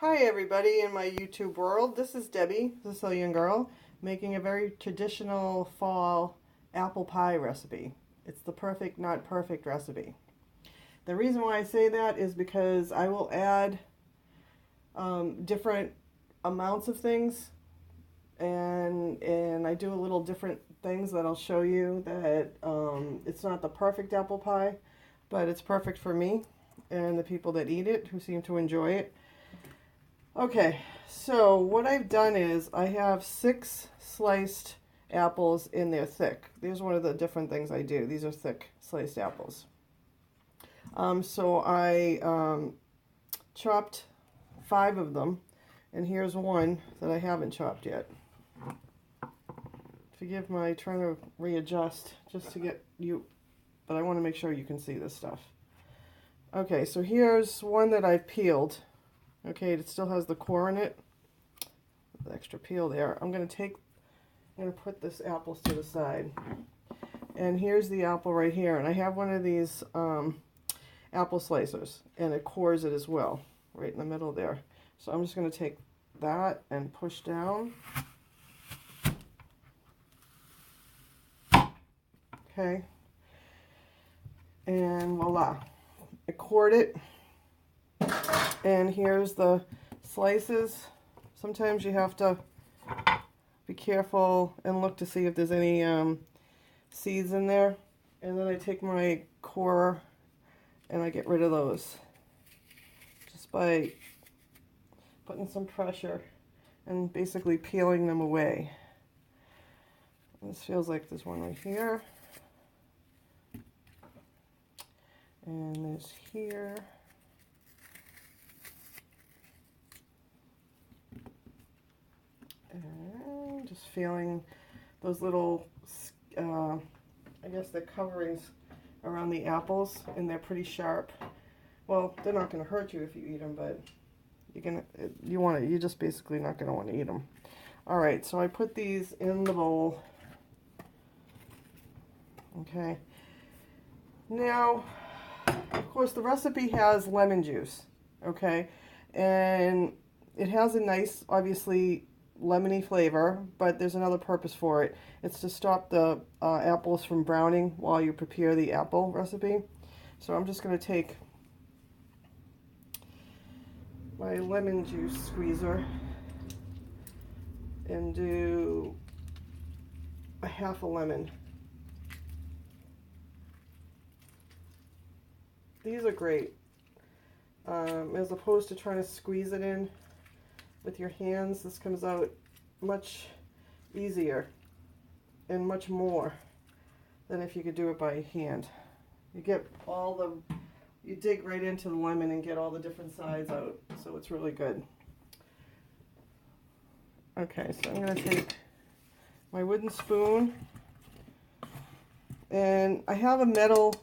Hi everybody in my YouTube world. This is Debbie, the Sicilian girl, making a very traditional fall apple pie recipe. It's the perfect, not perfect recipe. The reason why I say that is because I will add different amounts of things and I do a little different things that I'll show you that it's not the perfect apple pie, but it's perfect for me and the people that eat it who seem to enjoy it. Okay, so what I've done is I have 6 sliced apples in there thick. Here's one of the different things I do. These are thick sliced apples. So I chopped 5 of them, and here's one that I haven't chopped yet. Forgive my trying to readjust just to get you, but I want to make sure you can see this stuff. Okay, so here's one that I've peeled. Okay, it still has the core in it. The extra peel there. I'm going to put this apples to the side. And here's the apple right here. And I have one of these apple slicers. And it cores it as well. Right in the middle there. So I'm just going to take that and push down. Okay. And voila. I cored it. And here's the slices. Sometimes you have to be careful and look to see if there's any seeds in there. And then I take my core and I get rid of those. Just by putting some pressure and basically peeling them away. This feels like there's one right here. And there's here. And just feeling those little, I guess they're coverings around the apples, and they're pretty sharp. Well, they're not going to hurt you if you eat them, but you're just basically not going to want to eat them. All right, so I put these in the bowl. Okay. Now, of course, the recipe has lemon juice. Okay, and it has a nice, obviously, lemony flavor, but there's another purpose for it. It's to stop the apples from browning while you prepare the apple recipe. So I'm just going to take my lemon juice squeezer and do a half a lemon. These are great, as opposed to trying to squeeze it in with your hands. This comes out much easier and much more than if you could do it by hand. You get you dig right into the lemon and get all the different sides out, so it's really good. Okay, so I'm going to take my wooden spoon, and I have a metal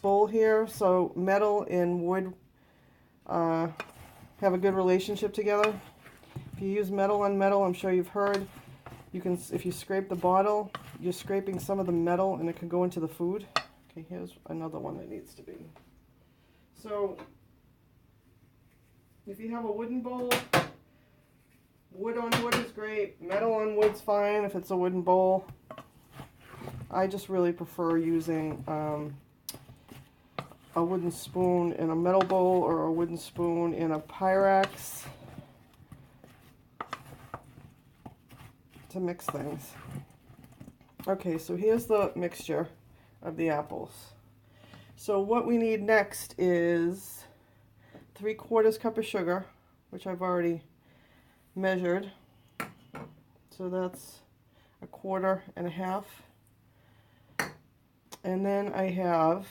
bowl here, so metal and wood have a good relationship together. If you use metal on metal, I'm sure you've heard, if you scrape the bottle, you're scraping some of the metal and it can go into the food. Okay, here's another one that needs to be. So, if you have a wooden bowl, wood on wood is great, metal on wood's fine if it's a wooden bowl. I just really prefer using a wooden spoon in a metal bowl or a wooden spoon in a Pyrex to mix things. Okay, so here's the mixture of the apples. So what we need next is 3/4 cup of sugar, which I've already measured. So that's 1/4 and 1/2. And then I have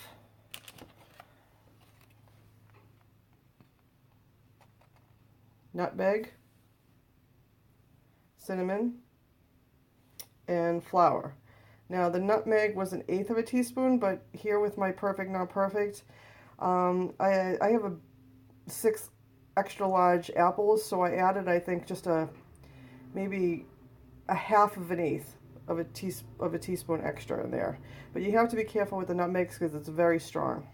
nutmeg, cinnamon, and flour. Now the nutmeg was 1/8 teaspoon, but here with my perfect not perfect, I have 6 extra large apples, so I added, I think, just maybe 1/2 of a teaspoon extra in there. But you have to be careful with the nutmegs because it's very strong.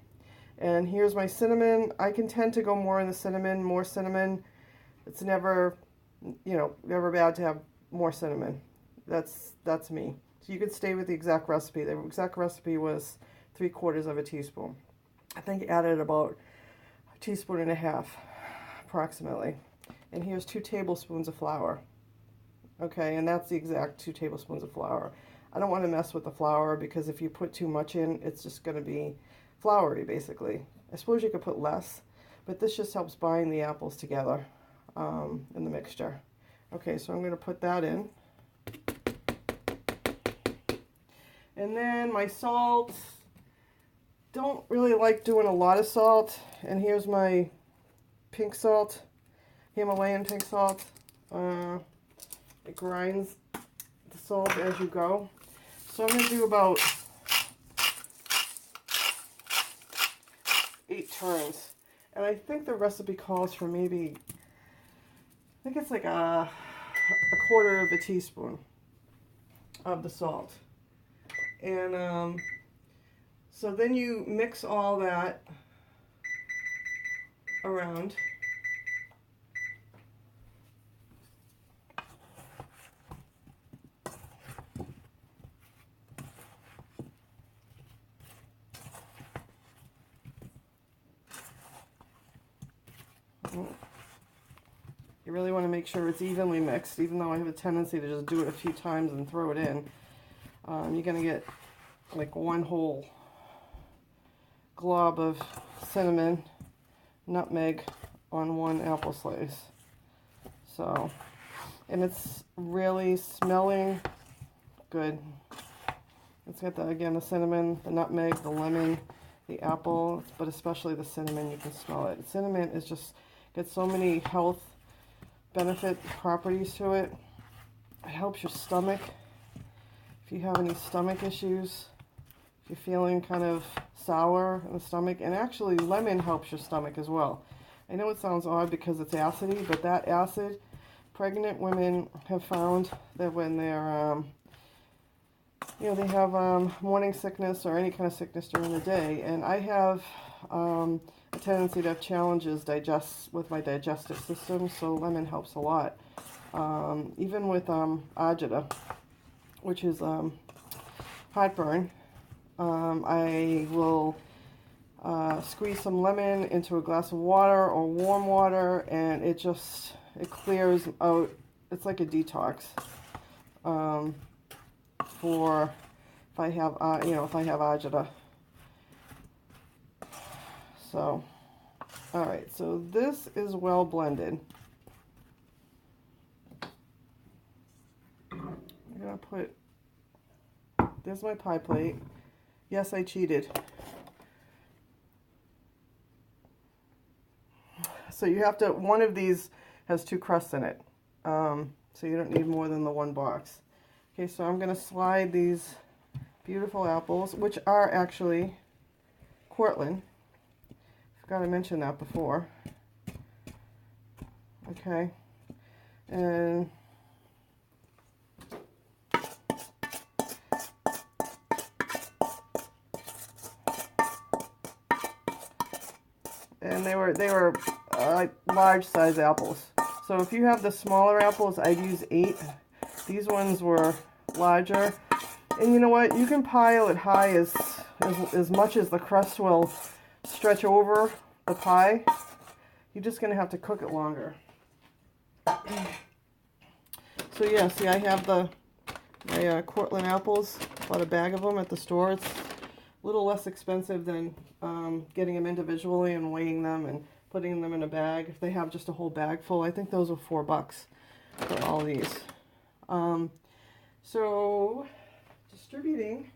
And here's my cinnamon. I can tend to go more in the cinnamon, more cinnamon It's never, never bad to have more cinnamon. That's me. So you could stay with the exact recipe. The exact recipe was 3/4 of a teaspoon. I think I added about a teaspoon and a half, approximately. And here's 2 tablespoons of flour. Okay, and that's the exact 2 tablespoons of flour. I don't want to mess with the flour because if you put too much in, it's just going to be floury, basically. I suppose you could put less, but this just helps bind the apples together in the mixture. Okay, so I'm going to put that in. And then my salt. Don't really like doing a lot of salt. And here's my pink salt, Himalayan pink salt. It grinds the salt as you go. So I'm going to do about 8 turns. And I think the recipe calls for maybe, I think it's like a 1/4 of a teaspoon of the salt. And so then you mix all that around. You really want to make sure it's evenly mixed, even though I have a tendency to just do it a few times and throw it in. You're going to get like one whole glob of cinnamon, nutmeg on one apple slice. So, and it's really smelling good. It's got the cinnamon, the nutmeg, the lemon, the apple, but especially the cinnamon. You can smell it. Cinnamon is just got so many health benefit properties to it. It helps your stomach. If you have any stomach issues, if you're feeling kind of sour in the stomach, and actually lemon helps your stomach as well. I know it sounds odd because it's acidy, but that acid, pregnant women have found that when they're, they have morning sickness or any kind of sickness during the day, and I have a tendency to have challenges with my digestive system, so lemon helps a lot. Even with agita, which is heartburn, I will squeeze some lemon into a glass of water or warm water, and it clears out. It's like a detox for if I have agita. So, all right. So this is well blended. I'm gonna put. There's my pie plate. Yes, I cheated. So you have to, one of these has 2 crusts in it. So you don't need more than the 1 box. Okay, so I'm going to slide these beautiful apples, which are actually Cortland. Forgot to mention that before. Okay. And they were large size apples. So if you have the smaller apples, I'd use 8. These ones were larger. And you know what? You can pile it high as much as the crust will stretch over the pie. You're just going to have to cook it longer. So yeah, see, I have my Cortland apples. Bought a bag of them at the store. It's a little less expensive than getting them individually and weighing them and putting them in a bag. If they have just a whole bag full, I think those are $4 for all these. So distributing,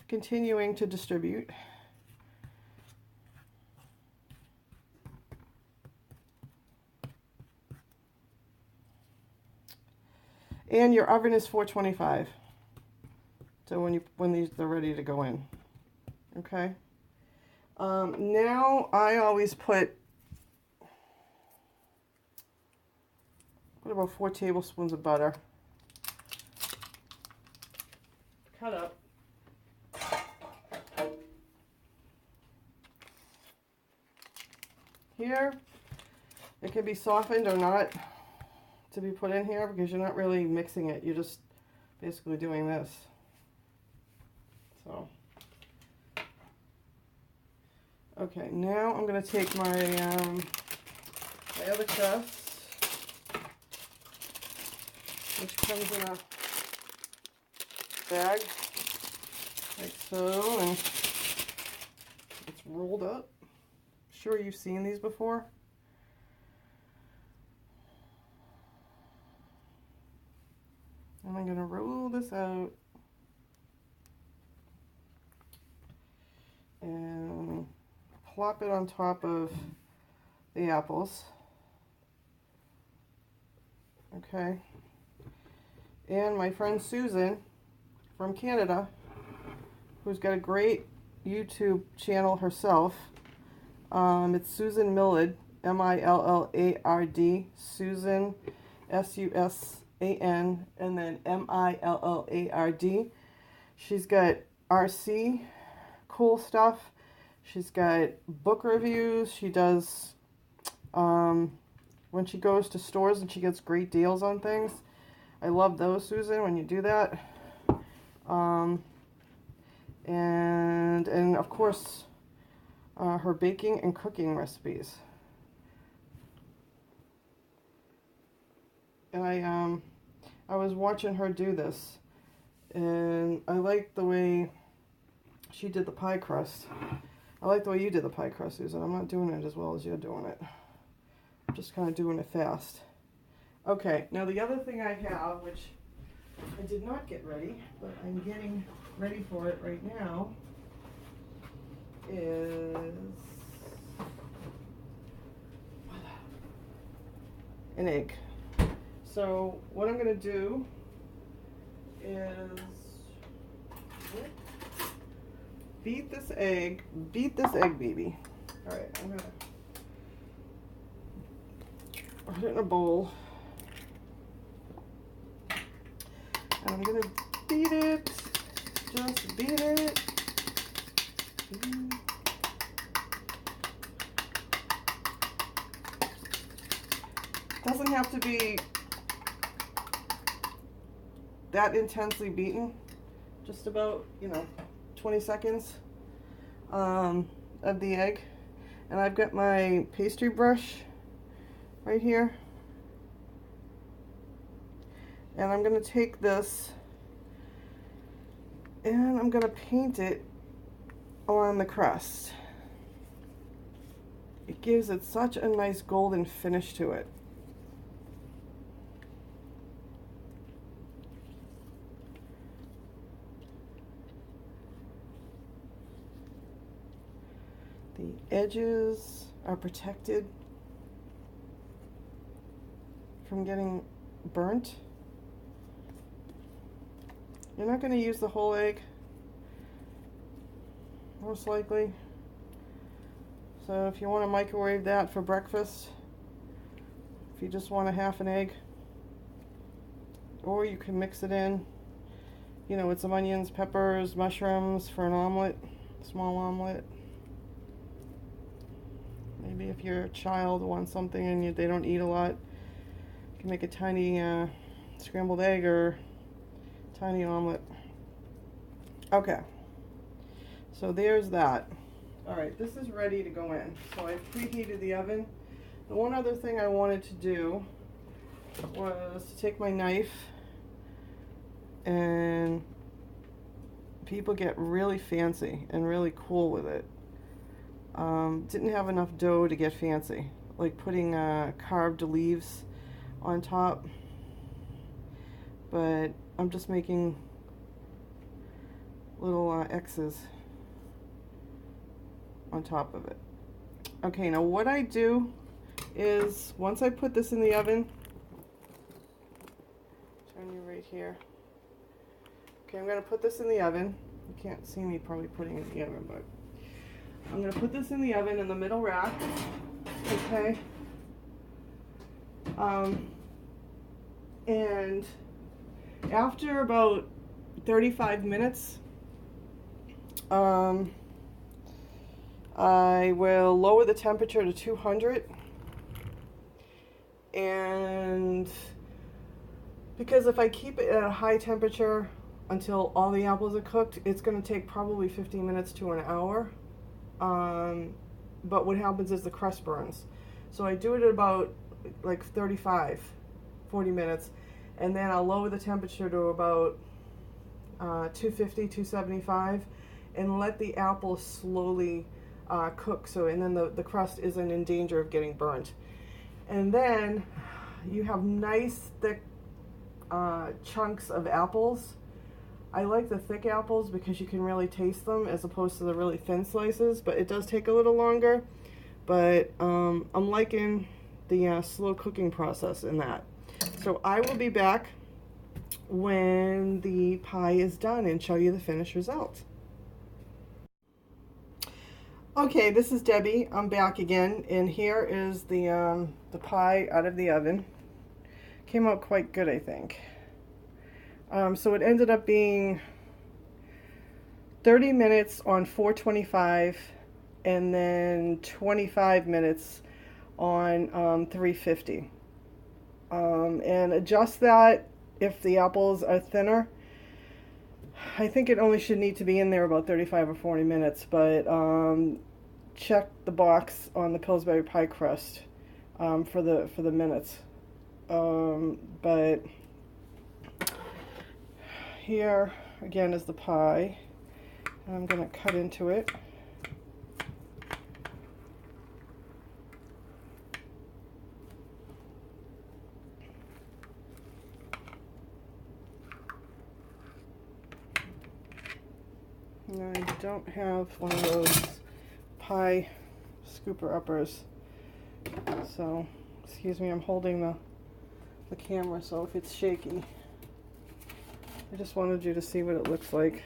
continuing to distribute. And your oven is 425. So when they're ready to go in. Okay. Now I always put about 4 tablespoons of butter. Cut up. Here It can be softened or not to be put in here because you're not really mixing it. You're just basically doing this. So, okay, now I'm going to take my, my other crust, which comes in a bag, like so, and it's rolled up. Sure you've seen these before. And I'm going to roll this out and plop it on top of the apples. Okay. And my friend Susan from Canada, who's got a great YouTube channel herself. It's Susan Millard, M-I-L-L-A-R-D, Susan, S-U-S-A-N, and then M-I-L-L-A-R-D. She's got RC, cool stuff. She's got book reviews. She does, when she goes to stores and she gets great deals on things. I love those, Susan, when you do that. And of course, her baking and cooking recipes. And I was watching her do this, and I liked the way she did the pie crust. I like the way you did the pie crust, Susan. I'm not doing it as well as you're doing it. I'm just kind of doing it fast. Okay, now the other thing I have, which I did not get ready, but I'm getting ready for it right now, is an egg. So what I'm going to do is beat this egg baby. All right, I'm going to put it in a bowl. And I'm going to beat it, just beat it. Doesn't have to be that intensely beaten, just about, 20 seconds of the egg. And I've got my pastry brush right here. And I'm going to take this and I'm going to paint it on the crust. It gives it such a nice golden finish to it. The edges are protected from getting burnt. You're not going to use the whole egg, most likely. So if you want to microwave that for breakfast, if you just want a half an egg, or you can mix it in, with some onions, peppers, mushrooms for an omelet, small omelet. Maybe if your child wants something and they don't eat a lot, you can make a tiny scrambled egg or tiny omelet. Okay, so there's that. All right, this is ready to go in. So I've preheated the oven. The one other thing I wanted to do was to take my knife, and people get really fancy and really cool with it. Didn't have enough dough to get fancy, like putting carved leaves on top, but I'm just making little X's on top of it. Okay, now what I do is once I put this in the oven, turn you right here. Okay, I'm going to put this in the oven. You can't see me probably putting it in the oven, but I'm going to put this in the oven in the middle rack. Okay. And after about 35 minutes, I will lower the temperature to 200, And because if I keep it at a high temperature until all the apples are cooked, it's going to take probably 15 minutes to an hour. But what happens is the crust burns. So I do it at about like 35, 40 minutes, and then I'll lower the temperature to about 250, 275, and let the apples slowly cook. So, and then the crust isn't in danger of getting burnt. And then you have nice thick chunks of apples. I like the thick apples because you can really taste them as opposed to the really thin slices, but it does take a little longer. But I'm liking the slow cooking process in that. So I will be back when the pie is done and show you the finished result. Okay, this is Debbie. I'm back again, and here is the pie out of the oven. Came out quite good, I think. So it ended up being 30 minutes on 425 and then 25 minutes on 350. And adjust that if the apples are thinner. I think it only should need to be in there about 35 or 40 minutes, but check the box on the Pillsbury pie crust for the minutes. But here again is the pie. I'm going to cut into it. And I don't have one of those pie scooper uppers, so excuse me, I'm holding the camera, so if it's shaky, I just wanted you to see what it looks like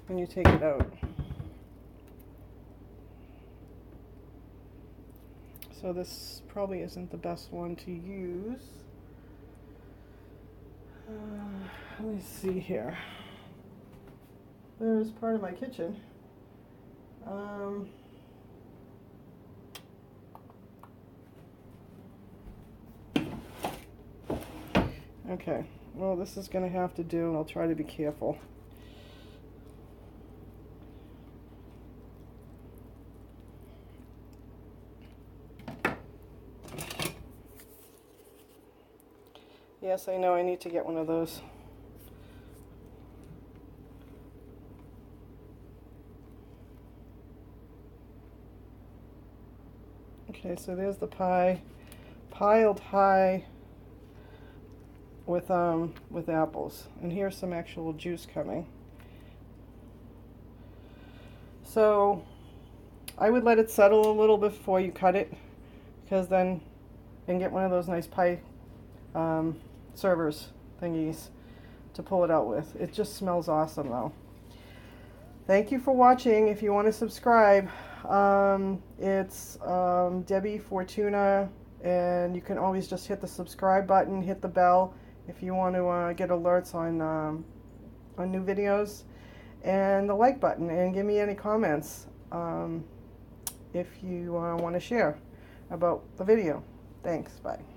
when you take it out. So this probably isn't the best one to use. Let me see here. There's part of my kitchen. Okay, well, this is going to have to do, and I'll try to be careful. Yes, I know I need to get one of those. Okay, so there's the pie, piled high with apples, and here's some actual juice coming. So I would let it settle a little before you cut it, because then you can get one of those nice pie servers thingies to pull it out with. It just smells awesome though. Thank you for watching. If you want to subscribe, it's Debbie Fortuna, and you can always just hit the subscribe button, hit the bell if you want to get alerts on new videos, and the like button, and give me any comments if you want to share about the video. Thanks. Bye.